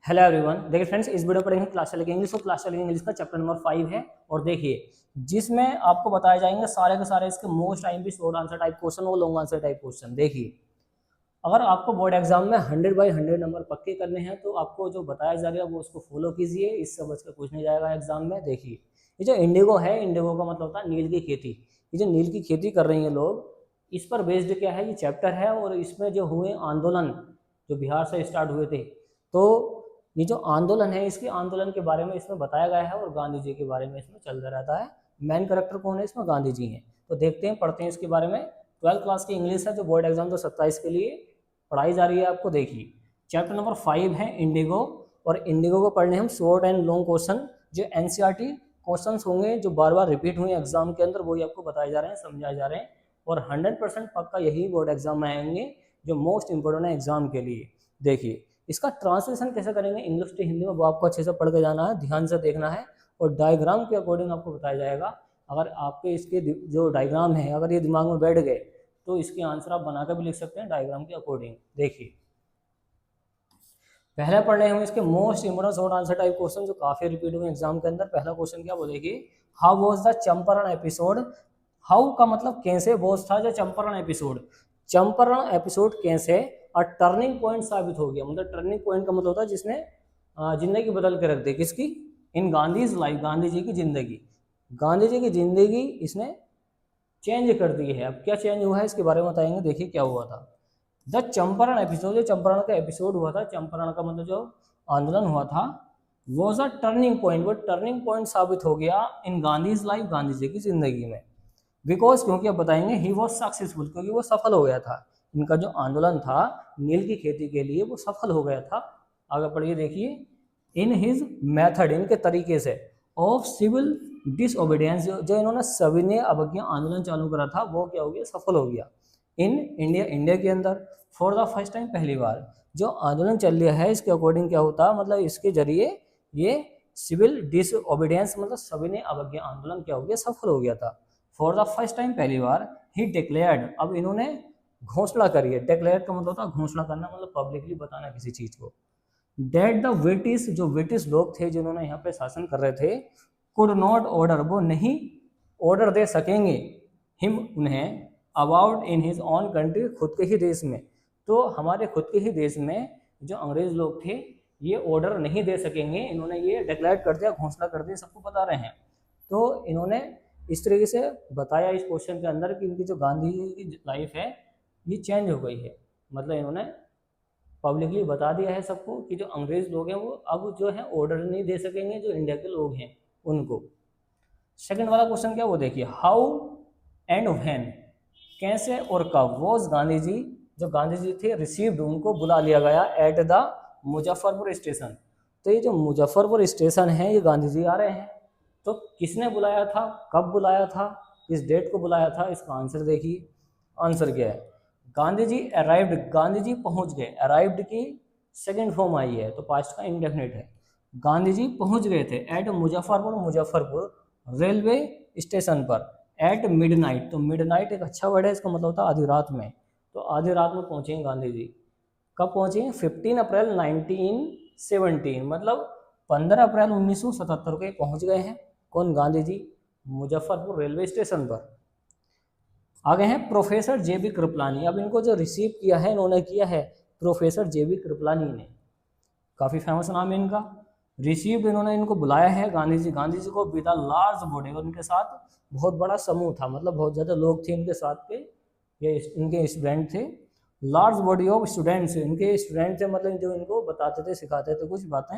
Hello everyone. देखिए friends, इस video पढ़ेंगे क्लास चलेगी इंग्लिश और क्लास चलेगी इंग्लिश का चैप्टर नंबर 5 है। और देखिए जिसमें आपको बताए जाएंगे सारे के सारे इसके मोस्ट टाइम भी शॉर्ट आंसर टाइप क्वेश्चन और लॉन्ग आंसर टाइप क्वेश्चन। देखिए अगर आपको बोर्ड एग्जाम में 100/100 नंबर पक्के करने हैं तो आपको जो बताया जाएगा वो उसको फॉलो कीजिए, इससे बच कर कुछ नहीं जाएगा एग्जाम में। देखिए ये जो इंडिगो है, इंडिगो का मतलब होता है नील की खेती। ये जो नील की खेती कर रही हैं लोग, इस पर बेस्ड क्या है, ये चैप्टर है। और इसमें जो हुए आंदोलन जो बिहार से स्टार्ट हुए थे, तो ये जो आंदोलन है इसके आंदोलन के बारे में इसमें बताया गया है और गांधी जी के बारे में इसमें चलता रहता है। मेन कैरेक्टर कौन है इसमें? गांधी जी हैं। तो देखते हैं, पढ़ते हैं इसके बारे में। 12th क्लास की इंग्लिश है जो बोर्ड एग्जाम 2027 के लिए पढ़ाई जा रही है आपको। देखिए चैप्टर नंबर 5 है इंडिगो, और इंडिगो को पढ़ने हम शॉर्ट एंड लॉन्ग क्वेश्चन जो एनसीईआरटी क्वेश्चन होंगे जो बार बार रिपीट हुए एग्जाम के अंदर, वही आपको बताए जा रहे हैं, समझाए जा रहे हैं। और 100% पक्का यही बोर्ड एग्जाम में आएंगे जो मोस्ट इंपोर्टेंट है एग्जाम के लिए। देखिए इसका ट्रांसलेशन कैसे करेंगे इंग्लिश टू हिंदी में, वो आपको अच्छे से पढ़ के जाना है, ध्यान से देखना है। और डायग्राम के अकॉर्डिंग आपको बताया जाएगा। अगर आपके इसके जो डायग्राम है अगर ये दिमाग में बैठ गए तो इसके आंसर आप बनाकर भी लिख सकते हैं डायग्राम के अकॉर्डिंग। देखिए पहले पढ़ने हम इसके most important short answer type question जो काफी रिपीट हुए एग्जाम के अंदर। पहला क्वेश्चन क्या, वो देखिए, how was the Champaran episode. How का मतलब कैसे वॉज था जो चंपारण एपिसोड। चंपारण एपिसोड कैसे और टर्निंग पॉइंट साबित हो गया। मतलब टर्निंग पॉइंट का मतलब होता है जिसने जिंदगी बदल के रख दी। किसकी? इन गांधीज लाइफ, गांधी जी की जिंदगी। गांधी जी की जिंदगी इसने चेंज कर दी है। अब क्या चेंज हुआ है इसके बारे में बताएंगे। देखिए क्या हुआ था। द चंपारण एपिसोड, जो चंपारण का एपिसोड हुआ था, चंपारण का मतलब जो आंदोलन हुआ था, वॉज अ टर्निंग पॉइंट। वो टर्निंग पॉइंट साबित हो गया इन गांधीज लाइफ, गांधी जी की जिंदगी में। बिकॉज क्योंकि अब बताएंगे ही वॉज सक्सेसफुल, क्योंकि वो सफल हो गया था। इनका जो आंदोलन था नील की खेती के लिए वो सफल हो गया था। आगे पढ़िए, देखिए, इन हिज मेथड, इनके तरीके से, ऑफ सिविल डिसओबीडियंस, जो इन्होंने सविनय अवज्ञा आंदोलन चालू करा था वो क्या हो गया, सफल हो गया। इन इंडिया, इंडिया के अंदर फॉर द फर्स्ट टाइम, पहली बार जो आंदोलन चल रहा है इसके अकॉर्डिंग क्या होता है, मतलब इसके जरिए ये सिविल डिसओबीडियंस मतलब सविनय अवज्ञा आंदोलन क्या हो गया, सफल हो गया था। फॉर द फर्स्ट टाइम, पहली बार, ही डिक्लेयर्ड, अब इन्होंने घोषणा करी है। डिक्लेयर का मतलब होता है घोषणा करना, मतलब पब्लिकली बताना किसी चीज को। डेट द ब्रिटिश, जो ब्रिटिश लोग थे जिन्होंने यहाँ पे शासन कर रहे थे, कुड नॉट ऑर्डर, वो नहीं ऑर्डर दे सकेंगे, हिम उन्हें, about in his on country, खुद के ही देश में। तो हमारे खुद के ही देश में जो अंग्रेज लोग थे ये ऑर्डर नहीं दे सकेंगे। इन्होंने ये डिक्लेयर कर दिया, घोषणा कर दी, सबको बता रहे हैं। तो इन्होंने इस तरीके से बताया इस क्वेश्चन के अंदर कि इनकी जो गांधी की लाइफ है ये चेंज हो गई है। मतलब इन्होंने पब्लिकली बता दिया है सबको कि जो अंग्रेज लोग हैं वो अब जो है ऑर्डर नहीं दे सकेंगे जो इंडिया के लोग हैं उनको। सेकंड वाला क्वेश्चन क्या, वो देखिए, हाउ एंड व्हेन, कैसे और कब, वॉज गांधी जी, जो गांधी जी थे, रिसीव्ड, उनको बुला लिया गया, एट द मुजफ्फरपुर स्टेशन। तो ये जो मुजफ्फरपुर स्टेशन है ये गांधी जी आ रहे हैं। तो किसने बुलाया था, कब बुलाया था, किस डेट को बुलाया था, इसका आंसर देखिए। आंसर क्या है, गांधी जी अराइव्ड, गांधी जी पहुंच गए। अराइव्ड की सेकंड फॉर्म आई है तो पास्ट का इंडेफिनिट है। गांधी जी पहुंच गए थे at Muzaffarpur, Muzaffarpur railway station पर, एट मिडनाइट। तो मिडनाइट एक अच्छा वर्ड है, इसका मतलब होता है आधी रात में। तो आधी रात में पहुंचे गांधी जी। कब पहुंचे? 15 अप्रैल 1917, मतलब 15 अप्रैल 1977 को पहुंच गए हैं। कौन? गांधी जी मुजफ्फरपुर रेलवे स्टेशन पर। आगे हैं प्रोफेसर जेबी कृपलानी। अब इनको जो रिसीव किया है इन्होंने किया है प्रोफेसर जेबी कृपलानी ने, काफ़ी फेमस नाम है इनका। रिसीव, इन्होंने इनको बुलाया है गांधी जी, गांधी जी को विद अ लार्ज बॉडी, और इनके साथ बहुत बड़ा समूह था, मतलब बहुत ज़्यादा लोग थे इनके साथ पे, ये इनके स्टूडेंट थे। लार्ज बॉडी ऑफ स्टूडेंट्स, इनके स्टूडेंट थे, मतलब जो इनको बताते थे सिखाते थे कुछ बातें।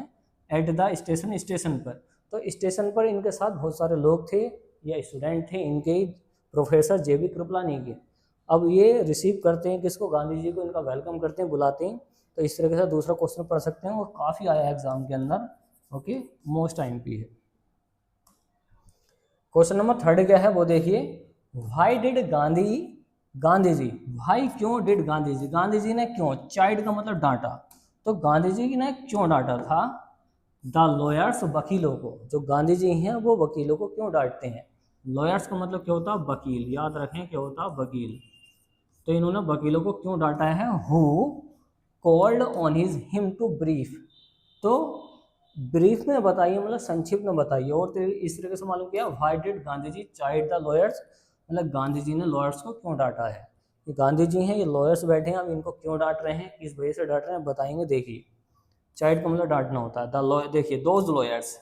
एट द स्टेशन, स्टेशन पर। तो स्टेशन पर इनके साथ बहुत सारे लोग थे या स्टूडेंट थे इनके, प्रोफेसर जेबी कृपलानी के। अब ये रिसीव करते हैं किसको? गांधी जी को, इनका वेलकम करते हैं, बुलाते हैं। तो इस तरीके से दूसरा क्वेश्चन पढ़ सकते हैं और काफ़ी आया है एग्जाम के अंदर। ओके, मोस्ट टाइम पी है। क्वेश्चन नंबर 3 क्या है वो देखिए, व्हाई डिड गांधी, गांधी जी, भाई क्यों, डिड गांधी जी, गांधी जी ने क्यों, चाइड का मतलब डांटा, तो गांधी जी ने क्यों डांटा था द लॉयर्स, वकीलों को। जो गांधी जी हैं वो वकीलों को क्यों डांटते हैं? लॉयर्स का मतलब क्या होता है? वकील, याद रखें क्या होता है? वकील। तो इन्होंने वकीलों को क्यों डांटा है? Who called on his him to brief, तो ब्रीफ में बताइए, मतलब संक्षिप्त में बताइए। और इस तरीके से मालूम किया, why did Gandhi ji chide the lawyers, मतलब गांधी जी ने लॉयर्स को क्यों डांटा है। ये गांधी जी हैं, ये लॉयर्स बैठे हैं, अब इनको क्यों डांट रहे हैं, किस वजह से डांट रहे हैं, बताएंगे। देखिए चाइड का मतलब डांटना होता है। द लॉयर, देखिए दोज लॉयर्स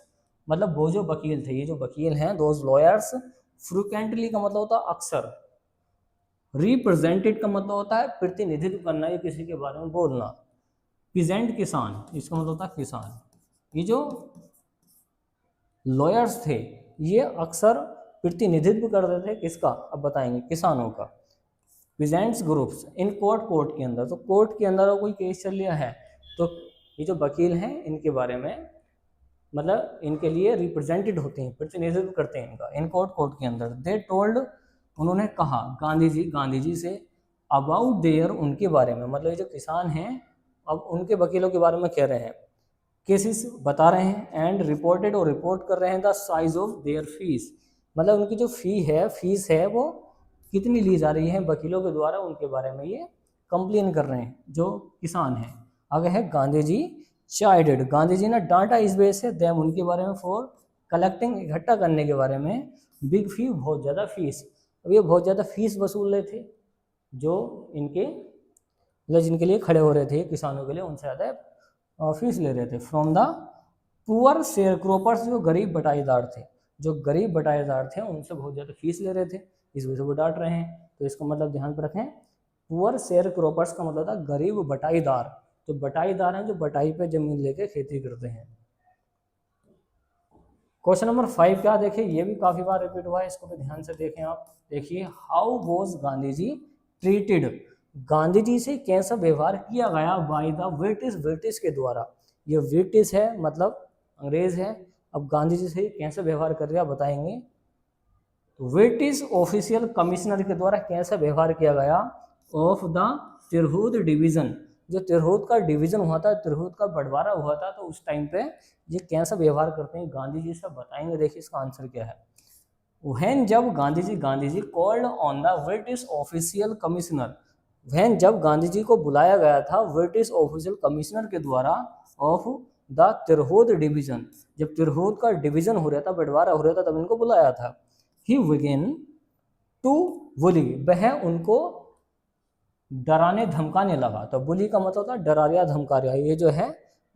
मतलब वो जो वकील थे, ये जो वकील हैं, दोज लॉयर्स। फ्रिक्वेंटली का मतलब होता है अक्सर। रिप्रेजेंटेड का मतलब होता है प्रतिनिधित्व करना, या किसी के बारे में बोलना। प्रेजेंट किसान, इसका मतलब होता है किसान। ये जो लॉयर्स थे ये अक्सर प्रतिनिधित्व करते थे किसका, अब बताएंगे, किसानों का। Presents groups in court, court के अंदर, तो कोर्ट के अंदर कोई केस चल रहा है तो ये जो वकील हैं इनके बारे में, मतलब इनके लिए रिप्रेजेंटेड होते हैं, प्रतिनिधित्व करते हैं इनका, इन कोर्ट, कोर्ट के अंदर। दे टोल्ड, उन्होंने कहा, गांधी जी से, अबाउट देयर, उनके बारे में, मतलब ये जो किसान हैं अब उनके वकीलों के बारे में कह रहे हैं, केसेस बता रहे हैं। एंड रिपोर्टेड, और रिपोर्ट कर रहे हैं, the size of their fees, मतलब उनकी जो फीस है वो कितनी ली जा रही है वकीलों के द्वारा, उनके बारे में ये कंप्लेन कर रहे हैं जो किसान हैं। आगे है गांधी जी चाइडेड, गांधी जी ने डांटा इस वजह से, देम, उनके बारे में, फॉर कलेक्टिंग, इकट्ठा करने के बारे में, बिग फी, बहुत ज़्यादा फीस। अब ये बहुत ज़्यादा फीस वसूल रहे थे जो इनके, मतलब जिनके लिए खड़े हो रहे थे किसानों के लिए, उनसे ज़्यादा फीस ले रहे थे। From the poor share croppers, जो गरीब बटाईदार थे, जो गरीब बटाईदार थे उनसे बहुत ज़्यादा फीस ले रहे थे, इस वजह से वो डांट रहे हैं। तो इसका मतलब ध्यान पर रखें, पुअर शेयर क्रॉपर्स का मतलब था गरीब बटाईदार, तो बटाईदार हैं जो बटाई पे जमीन लेके खेती करते हैं। क्वेश्चन नंबर 5 क्या, देखिए ये भी काफी बार रिपीट हुआ है, इसको भी ध्यान से देखें आप। देखिए, how was Gandhi ji treated, Gandhi ji से कैसा व्यवहार किया गया बाय द ब्रिटिश, ब्रिटिश के द्वारा। ये ब्रिटिश है मतलब अंग्रेज है, अब गांधी जी से कैसा व्यवहार कर रहा बताएंगे। ब्रिटिश ऑफिशियल कमिश्नर के द्वारा कैसा व्यवहार किया गया, ऑफ द तिरहुत डिवीजन, जो तिरहुत का डिवीजन हुआ था, तिरहुत का बंटवारा हुआ था, तो उस टाइम पे ये कैसा व्यवहार करते हैं गांधी जी से, बताएंगे। देखिए इसका आंसर क्या है। वहन, जब Gandhi ji called on the British official commissioner, when, जब गांधी जी को बुलाया गया था ब्रिटिश ऑफिशियल कमिश्नर के द्वारा, ऑफ द तिरहुत डिवीजन, जब तिरहुत का डिवीजन हो रहा था, बंटवारा हो रहा था, तब इनको बुलाया था। ही बिगेन टू बुली, वह उनको डराने धमकाने लगा, तो बुली का मतलब होता है डरा रहा, धमका रहा। ये जो है,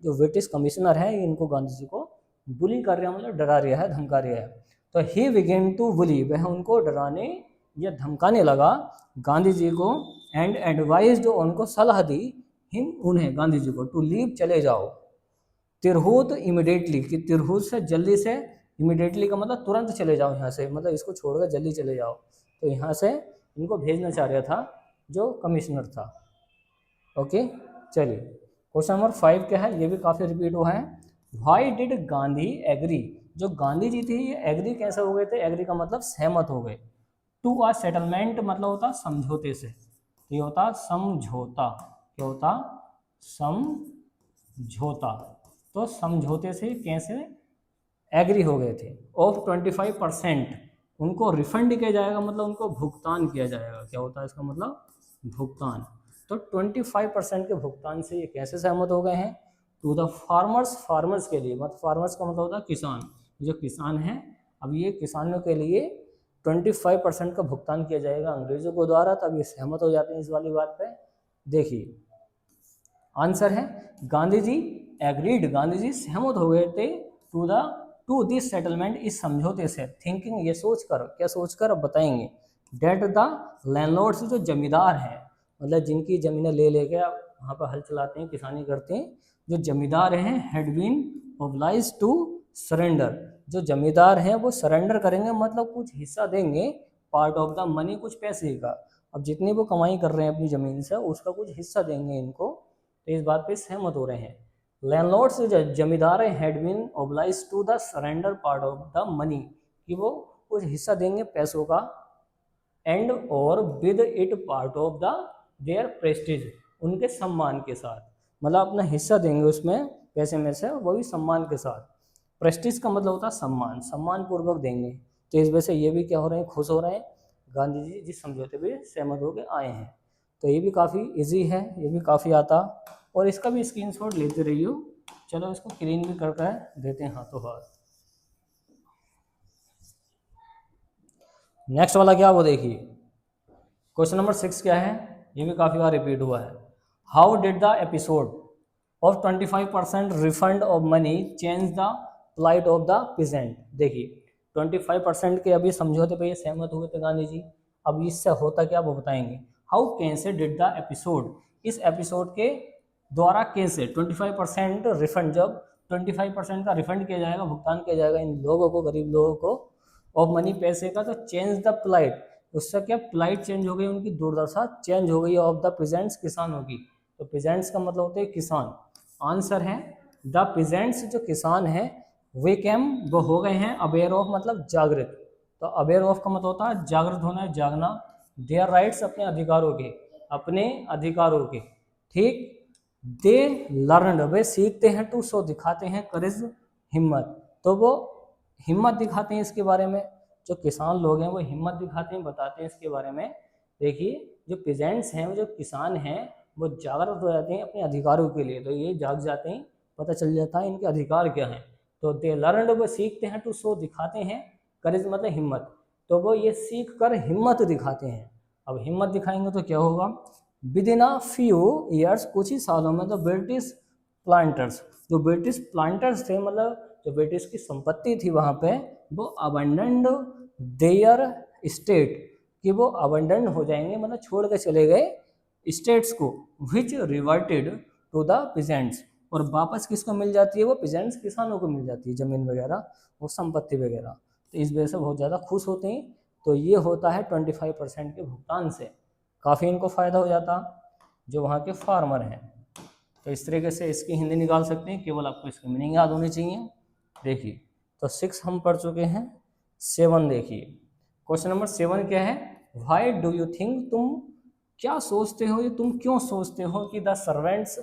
जो ब्रिटिश कमिश्नर है, इनको गांधी जी को बुली कर रहा, मतलब डरा रहा है, धमका रहा है। तो ही बिगेन टू बुली, वह उनको डराने या धमकाने लगा गांधी जी को, एंड एडवाइज, जो उनको सलाह दी, हिम, उन्हें, गांधी जी को, टू लीव, चले जाओ, तिरहुत इमिडिएटली, कि तिरहुत से जल्दी से, इमिडिएटली का मतलब तुरंत चले जाओ यहाँ से, मतलब इसको छोड़कर जल्दी चले जाओ। तो यहाँ से इनको भेजना चाह रहा था जो कमिश्नर था। ओके, चलिए क्वेश्चन नंबर 5 क्या है, ये भी काफ़ी रिपीट हुआ है। व्हाई डिड गांधी एग्री, जो गांधी जी थे ये एग्री कैसे हो गए थे, एग्री का मतलब सहमत हो गए। टू अ सेटलमेंट मतलब होता समझौते से, ये होता समझौता, क्या होता, समझौता। तो समझौते से कैसे एग्री हो गए थे। ऑफ 25%, उनको रिफंड किया जाएगा, मतलब उनको भुगतान किया जाएगा, क्या होता है इसका मतलब, भुगतान। तो 25% के भुगतान से ये कैसे सहमत हो गए हैं, टू द फार्मर्स, फार्मर्स के लिए, मतलब फार्मर्स का मतलब होता है किसान, जो किसान हैं, अब ये किसानों के लिए 25% का भुगतान किया जाएगा अंग्रेजों को द्वारा, तब ये सहमत हो जाते हैं इस वाली बात पे। देखिए आंसर है गांधी जी एग्रीड, गांधी जी सहमत हो गए थे टू दिस सेटलमेंट, इस समझौते से, थिंकिंग, ये सोचकर, क्या सोचकर, अब बताएंगे। डेट द लैंडलॉर्ड्स, जो जमींदार हैं, मतलब जिनकी जमीनें ले लेके वहाँ पर हल चलाते हैं, किसानी करते हैं, जो जमींदार हैं, had been obliged to surrender, जो जमींदार हैं वो सरेंडर करेंगे, मतलब कुछ हिस्सा देंगे, पार्ट ऑफ द मनी, कुछ पैसे का, अब जितनी वो कमाई कर रहे हैं अपनी ज़मीन से उसका कुछ हिस्सा देंगे इनको, तो इस बात पे सहमत हो रहे हैं। लैंडलॉर्ड्स, जमींदार हैं, had been obliged to the surrender part of the money, कि वो कुछ हिस्सा देंगे पैसों का, एंड और with it part of the their prestige, उनके सम्मान के साथ, मतलब अपना हिस्सा देंगे उसमें पैसे में से, वो भी सम्मान के साथ। प्रेस्टीज का मतलब होता है सम्मान, सम्मान पूर्वक देंगे। तो इस वजह से ये भी क्या हो रहे हैं, खुश हो रहे हैं, गांधी जी जिस समझौते पे सहमत होकर आए हैं। तो ये भी काफ़ी इजी है, ये भी काफ़ी आता, और इसका भी स्क्रीनशॉट लेते रहिए चलो इसको क्लीन भी करके देते हैं हाथों हाथ। नेक्स्ट वाला क्या वो देखिए, क्वेश्चन नंबर 6 क्या है, ये भी काफ़ी बार रिपीट हुआ है। How did the episode of 25% refund of money change the plight of the peasant. देखिए 25% के अभी समझौते पे ये सहमत हुए थे गांधी जी, अब इससे होता क्या वो बताएंगे। हाउ कैसे डिड द एपिसोड, इस एपिसोड के द्वारा कैसे 25% रिफंड, जब 25% का रिफंड किया जाएगा, भुगतान किया जाएगा इन लोगों को, गरीब लोगों को, ऑफ मनी पैसे का, तो चेंज द प्लाइट, उससे क्या प्लाइट चेंज हो गई, उनकी दुर्दशा चेंज हो गई ऑफ द प्रेजेंट्स, किसानों की। तो प्रेजेंट्स का मतलब होता है किसान। आंसर है द प्रेजेंट्स, जो किसान है वे कैम वो हो गए हैं अवेयर ऑफ मतलब जागृत, तो अवेयर ऑफ का मतलब होता है जागृत होना, जागना, देयर राइट्स अपने अधिकारों के, अपने अधिकारों के, ठीक। दे लर्नड वे सीखते हैं, टू शो दिखाते हैं, करेज हिम्मत, तो वो हिम्मत दिखाते हैं इसके बारे में, जो किसान लोग हैं वो हिम्मत दिखाते हैं, बताते हैं इसके बारे में। देखिए जो पेजेंट्स हैं, वो जो किसान हैं, वो जागरूक हो जाते हैं अपने अधिकारों के लिए, तो ये जाग जाते हैं, पता चल जाता है इनके अधिकार क्या हैं। तो दे लर्नड वो सीखते हैं, टू शो दिखाते हैं, करेज मतलब हिम्मत, तो वो ये सीख कर हिम्मत दिखाते हैं। अब हिम्मत दिखाएंगे तो क्या होगा, with in a few years, कुछ ही सालों में, तो ब्रिटिश प्लांटर्स, जो ब्रिटिश प्लांटर्स थे, मतलब जो ब्रिटिश की संपत्ति थी वहाँ पे, वो अबंडेंड देयर स्टेट, कि वो अबंडेंड हो जाएंगे, मतलब छोड़ के चले गए स्टेट्स को, विच रिवर्टेड टू द पेजेंट्स, और वापस किसको मिल जाती है, वो पेजेंट्स किसानों को मिल जाती है, जमीन वगैरह वो संपत्ति वगैरह। तो इस वजह से बहुत ज़्यादा खुश होते हैं। तो ये होता है 25% के भुगतान से, काफ़ी इनको फ़ायदा हो जाता जो वहाँ के फार्मर हैं। तो इस तरीके से इसकी हिंदी निकाल सकते हैं, केवल आपको इसकी मीनिंग याद होनी चाहिए। देखिए तो 6 हम पढ़ चुके हैं। 7 देखिए, क्वेश्चन नंबर 7 क्या है, व्हाई डू यू थिंक, तुम क्या सोचते हो, ये तुम क्यों सोचते हो कि द सर्वेंट्स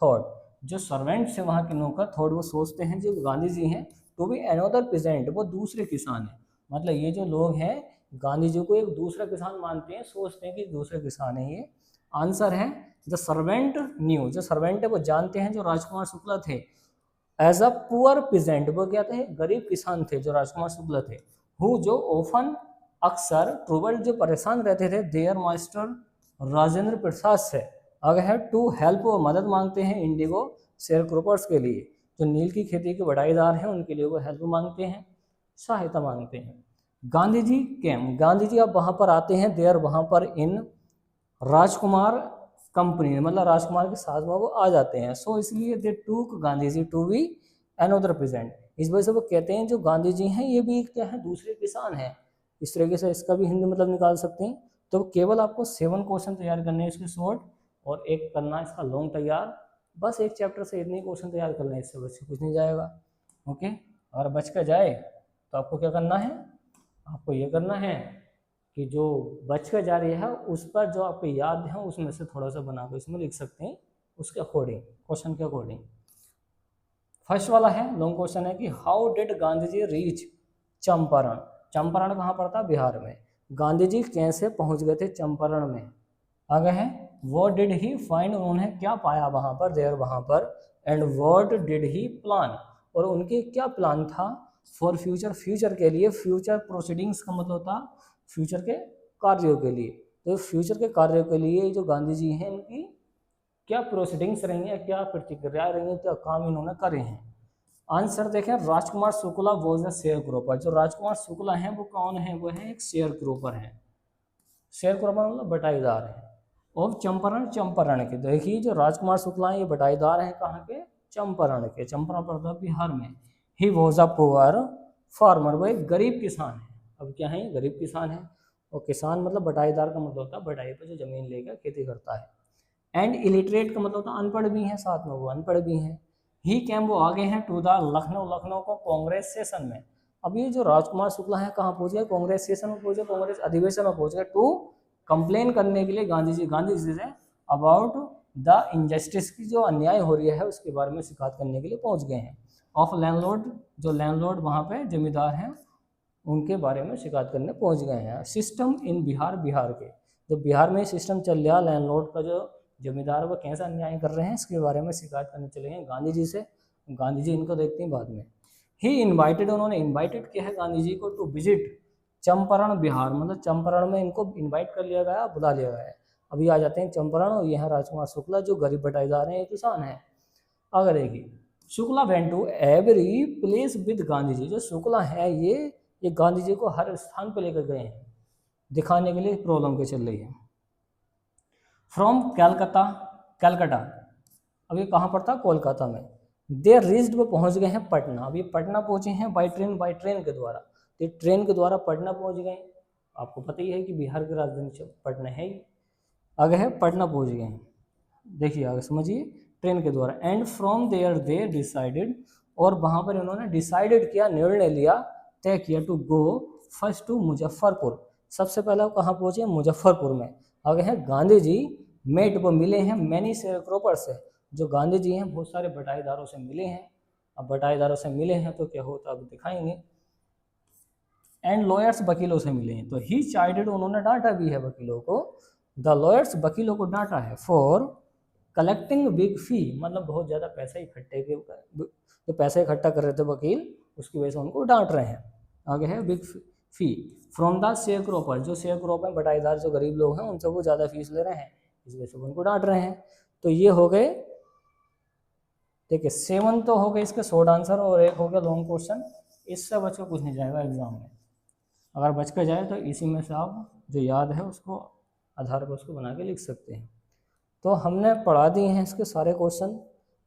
थॉट, जो सर्वेंट्स है वहाँ के नौकर थॉट, वो सोचते हैं जो गांधी जी हैं, टू बी अनदर पेजेंट, वो दूसरे किसान हैं, मतलब ये जो लोग हैं गांधी जी को एक दूसरा किसान मानते हैं, सोचते हैं कि दूसरे किसान है ये। आंसर है द सर्वेंट न्यू, जो सर्वेंट है वो जानते हैं, जो राजकुमार शुक्ला थे, एज अ पुअर पिजेंट, वो क्या थे, गरीब किसान थे जो राजकुमार शुक्ला थे, हु जो ओफन अक्सर ट्रूबल, जो परेशान रहते थे, देयर मास्टर राजेंद्र प्रसाद से, आगे है टू हेल्प, वो मदद मांगते हैं, इंडिगो शेयर क्रोपर्स के लिए, जो नील की खेती के बढ़ाईदार हैं उनके लिए वो हेल्प मांगते हैं, सहायता मांगते हैं। गांधी जी कैम, गांधी जी अब वहाँ पर आते हैं, देयर वहाँ पर इन राजकुमार कंपनी, मतलब राजकुमार के साथ में वो आ जाते हैं, सो इसलिए दे टूक Gandhi ji to be another present, इस वजह से वो कहते हैं जो गांधी जी हैं ये भी क्या है, दूसरे किसान हैं। इस तरीके से इसका भी हिंदी मतलब निकाल सकते हैं। तो केवल आपको 7 क्वेश्चन तैयार करने हैं इसके शॉर्ट, और एक करना इसका लॉन्ग तैयार, बस एक चैप्टर से इतने क्वेश्चन तैयार करना है, इससे बच्चे कुछ नहीं जाएगा। ओके, अगर बच कर जाए तो आपको क्या करना है, आपको ये करना है कि जो बच कर जा रही है उस पर जो आपको याद है उसमें से थोड़ा सा बनाकर इसमें लिख सकते हैं, उसके अकॉर्डिंग, क्वेश्चन के अकॉर्डिंग। फर्स्ट वाला है लॉन्ग क्वेश्चन है कि how did Gandhi ji reach Champaran, Champaran कहाँ पड़ता है, बिहार में, गांधी जी कैसे पहुंच गए थे चंपारण में। आगे है व्हाट डिड ही फाइंड, उन्होंने क्या पाया वहां पर, देयर वहां पर, and what did he plan, और उनके क्या प्लान था, फॉर फ्यूचर, फ्यूचर के लिए, फ्यूचर प्रोसीडिंग्स का मतलब होता फ्यूचर के कार्यों के लिए, तो फ्यूचर के कार्यों के लिए जो गांधी जी हैं इनकी क्या प्रोसीडिंग्स रही हैं, क्या प्रतिक्रियाएं रही हैं, क्या काम इन्होंने करे हैं। आंसर देखें, Rajkumar Shukla was a sharecropper, जो राजकुमार शुक्ला हैं वो कौन है, वो है एक शेयर क्रोपर है, शेयर क्रोपर मतलब बटाईदार है, और चंपारण, चंपारण के, देखिए जो राजकुमार शुक्ला हैं ये बटाईदार हैं कहाँ के, चंपारण के, चंपारण पड़ता है बिहार में। He was a poor farmer, वो एक गरीब किसान है, अब क्या है, गरीब किसान है, और किसान मतलब बटाईदार का मतलब होता है बटाई पर जो जमीन लेकर खेती करता है। एंड इलिटरेट का मतलब होता है अनपढ़ भी हैं, साथ में वो अनपढ़ भी हैं। ही कैम वो आगे हैं टू द लखनऊ, लखनऊ को कांग्रेस सेशन में। अब ये जो राजकुमार शुक्ला है कहाँ पहुंच गए, कांग्रेस सेशन में पहुंचे, कांग्रेस अधिवेशन में पहुंच गए, टू कंप्लेन करने के लिए Gandhi ji say about the injustice, की जो अन्याय हो रही है उसके बारे में शिकायत करने के लिए पहुंच गए हैं। ऑफ लैंडलॉर्ड, जो लैंडलॉर्ड वहाँ पे जमींदार हैं उनके बारे में शिकायत करने पहुंच गए हैं। सिस्टम इन बिहार, बिहार के जो बिहार में सिस्टम चल रहा लैंडलॉर्ड का, जो जमींदार वो कैसा अन्याय कर रहे हैं इसके बारे में शिकायत करने चले हैं गांधी जी से। गांधी जी इनको देखते हैं बाद में। ही इन्वाइटेड, उन्होंने इन्वाइटेड किया है गांधी जी को टू विजिट चंपारण बिहार, मतलब चंपारण में इनको इन्वाइट कर लिया गया, बुला लिया गया है। अभी आ जाते हैं चंपारण, और यह राजकुमार शुक्ला जो गरीब बटाईदार हैं, किसान हैं। अगर देखिए Shukla went to every place with Gandhi ji, जो शुक्ला है ये गांधी जी को हर स्थान पर लेकर गए हैं, दिखाने के लिए प्रॉब्लम के चल रही है। फ्रॉम कैलकाता, कैलकाटा, अब ये कहाँ पर था, कोलकाता में। दे रीच्ड, वो पहुंच गए हैं पटना। अब ये पटना पहुंचे हैं बाई ट्रेन के द्वारा, ये ट्रेन के द्वारा पटना पहुंच गए। आपको पता ही है कि बिहार की राजधानी पटना है ही। आगे है पटना पहुंच गए हैं, देखिए आगे समझिए, ट्रेन के द्वारा। And from there they decided, और वहाँ पर इन्होंने डिसाइडेड किया, निर्णय लिया, तय किया, to go first to Muzaffarpur. सबसे पहले वो कहाँ पहुँचे, मुजफ्फरपुर में। आगे है गांधी जी मेट, वो मिले हैं मैनी शेयरक्रोपर से, जो गांधी जी हैं बहुत सारे बटाईदारों से मिले हैं। अब बटाईदारों से मिले हैं तो क्या होता अब दिखाएंगे। एंड लॉयर्स, वकीलों से मिले हैं। तो ही चाइल्ड, उन्होंने डांटा भी है वकीलों को, द लॉयर्स, वकीलों को डांटा है, फॉर कलेक्टिंग बिग फी, मतलब बहुत ज़्यादा पैसा इकट्ठे के, जो पैसा इकट्ठा कर रहे थे वकील, उसकी वजह से उनको डांट रहे हैं। आगे है big fee from the share cropper, जो शेयर क्रॉपर बटाईदार जो गरीब लोग हैं उनसे वो ज़्यादा फीस ले रहे हैं, इस वजह से उनको डांट रहे हैं। तो ये हो गए, देखिए 7 तो हो गए इसके शॉर्ट आंसर, और एक हो गया लॉन्ग क्वेश्चन। इससे बच के कुछ नहीं जाएगा एग्जाम में, अगर बच कर जाए तो इसी में से आप जो याद है उसको आधार पर उसको बना के लिख सकते हैं। तो हमने पढ़ा दिए हैं इसके सारे क्वेश्चन,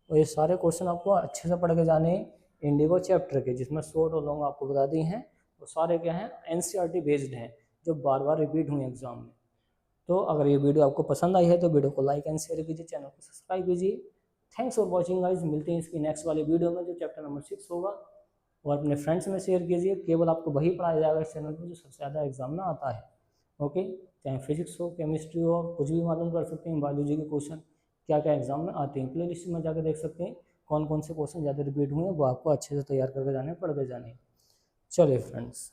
और ये सारे क्वेश्चन आपको अच्छे से पढ़ के जाने इंडिगो चैप्टर के, जिसमें शॉर्ट और लॉन्ग आपको बता दी हैं। वो सारे क्या हैं, एनसीईआरटी बेस्ड हैं, जो बार बार रिपीट हुए एग्जाम में। तो अगर ये वीडियो आपको पसंद आई है तो वीडियो को लाइक एंड शेयर कीजिए, चैनल को सब्सक्राइब कीजिए। थैंक्स फॉर वॉचिंग गाइज, मिलते हैं इसकी नेक्स्ट वाली वीडियो में जो चैप्टर नंबर 6 होगा, और अपने फ्रेंड्स में शेयर कीजिए। केवल आपको वही पढ़ाया जाएगा इस चैनल पर जो सबसे ज़्यादा एग्जाम में आता है। ओके, चाहे फिजिक्स हो, केमिस्ट्री हो, कुछ भी मालूम कर सकते हैं, बायोलॉजी के क्वेश्चन क्या क्या एग्जाम में आते हैं। प्ले लिस्ट में जाकर देख सकते हैं कौन कौन से क्वेश्चन ज़्यादा रिपीट हुए हैं, वो आपको अच्छे से तैयार करके जाने, पढ़ के जाने। चलिए फ्रेंड्स।